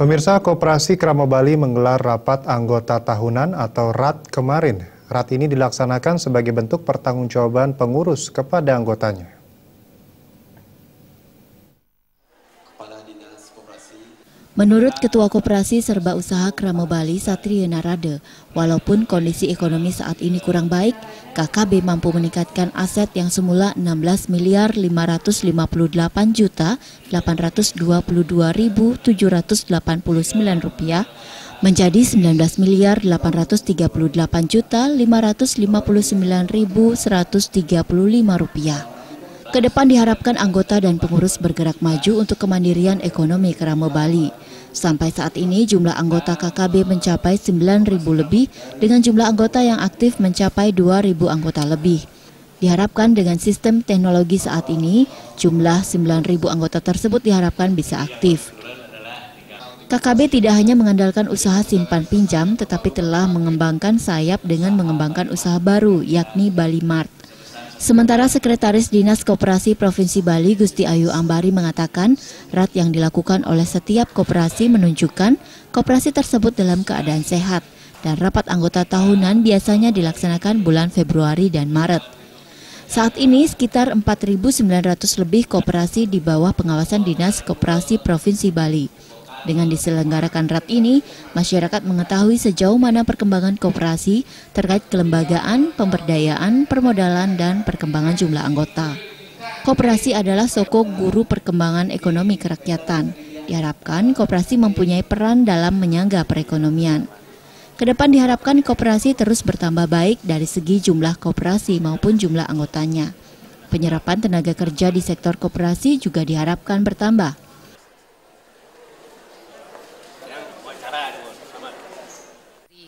Pemirsa, Koperasi Kramo Bali menggelar rapat anggota tahunan atau RAT kemarin. RAT ini dilaksanakan sebagai bentuk pertanggungjawaban pengurus kepada anggotanya. Menurut Ketua Koperasi Serba Usaha Kramo Bali, Satria Narada, walaupun kondisi ekonomi saat ini kurang baik, KKB mampu meningkatkan aset yang semula 16.558.822.789 rupiah menjadi 19.438.559.135 rupiah. Kedepan diharapkan anggota dan pengurus bergerak maju untuk kemandirian ekonomi Kramo Bali. Sampai saat ini jumlah anggota KKB mencapai 9.000 lebih dengan jumlah anggota yang aktif mencapai 2.000 anggota lebih. Diharapkan dengan sistem teknologi saat ini, jumlah 9.000 anggota tersebut diharapkan bisa aktif. KKB tidak hanya mengandalkan usaha simpan pinjam, tetapi telah mengembangkan sayap dengan mengembangkan usaha baru, yakni Bali Mart. Sementara Sekretaris Dinas Koperasi Provinsi Bali Gusti Ayu Ambari mengatakan RAT yang dilakukan oleh setiap koperasi menunjukkan koperasi tersebut dalam keadaan sehat dan rapat anggota tahunan biasanya dilaksanakan bulan Februari dan Maret. Saat ini sekitar 4.900 lebih koperasi di bawah pengawasan Dinas Koperasi Provinsi Bali. Dengan diselenggarakan RAT ini, masyarakat mengetahui sejauh mana perkembangan koperasi terkait kelembagaan, pemberdayaan, permodalan, dan perkembangan jumlah anggota. Koperasi adalah sokok guru perkembangan ekonomi kerakyatan. Diharapkan koperasi mempunyai peran dalam menyangga perekonomian. Kedepan diharapkan koperasi terus bertambah baik dari segi jumlah koperasi maupun jumlah anggotanya. Penyerapan tenaga kerja di sektor koperasi juga diharapkan bertambah.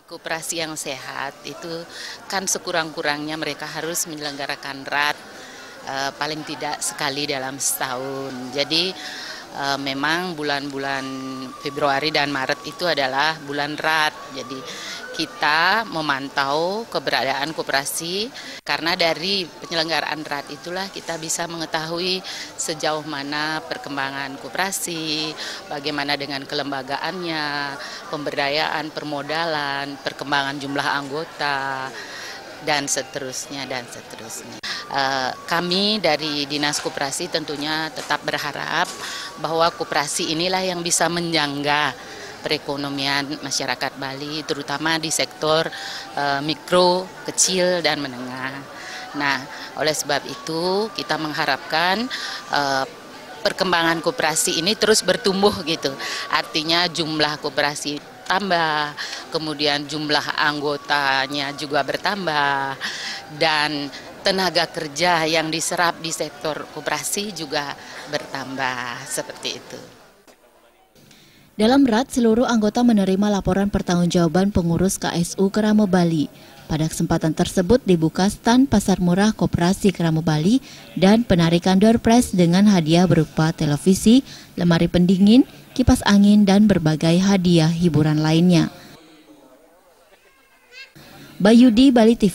Koperasi yang sehat itu kan sekurang-kurangnya mereka harus menyelenggarakan RAT paling tidak sekali dalam setahun. Jadi memang bulan-bulan Februari dan Maret itu adalah bulan RAT. Jadi kita memantau keberadaan koperasi karena dari penyelenggaraan RAT itulah kita bisa mengetahui sejauh mana perkembangan koperasi, bagaimana dengan kelembagaannya, pemberdayaan, permodalan, perkembangan jumlah anggota, dan seterusnya dan seterusnya. Kami dari Dinas Koperasi tentunya tetap berharap bahwa koperasi inilah yang bisa menjangga perekonomian masyarakat Bali, terutama di sektor mikro, kecil, dan menengah. Nah, oleh sebab itu kita mengharapkan perkembangan koperasi ini terus bertumbuh gitu. Artinya jumlah koperasi tambah, kemudian jumlah anggotanya juga bertambah, dan tenaga kerja yang diserap di sektor koperasi juga bertambah, seperti itu. Dalam RAT, seluruh anggota menerima laporan pertanggungjawaban pengurus KSU Kramo Bali. Pada kesempatan tersebut dibuka stan Pasar Murah Koperasi Kramo Bali dan penarikan door prize dengan hadiah berupa televisi, lemari pendingin, kipas angin, dan berbagai hadiah hiburan lainnya. Bayudi, Bali TV.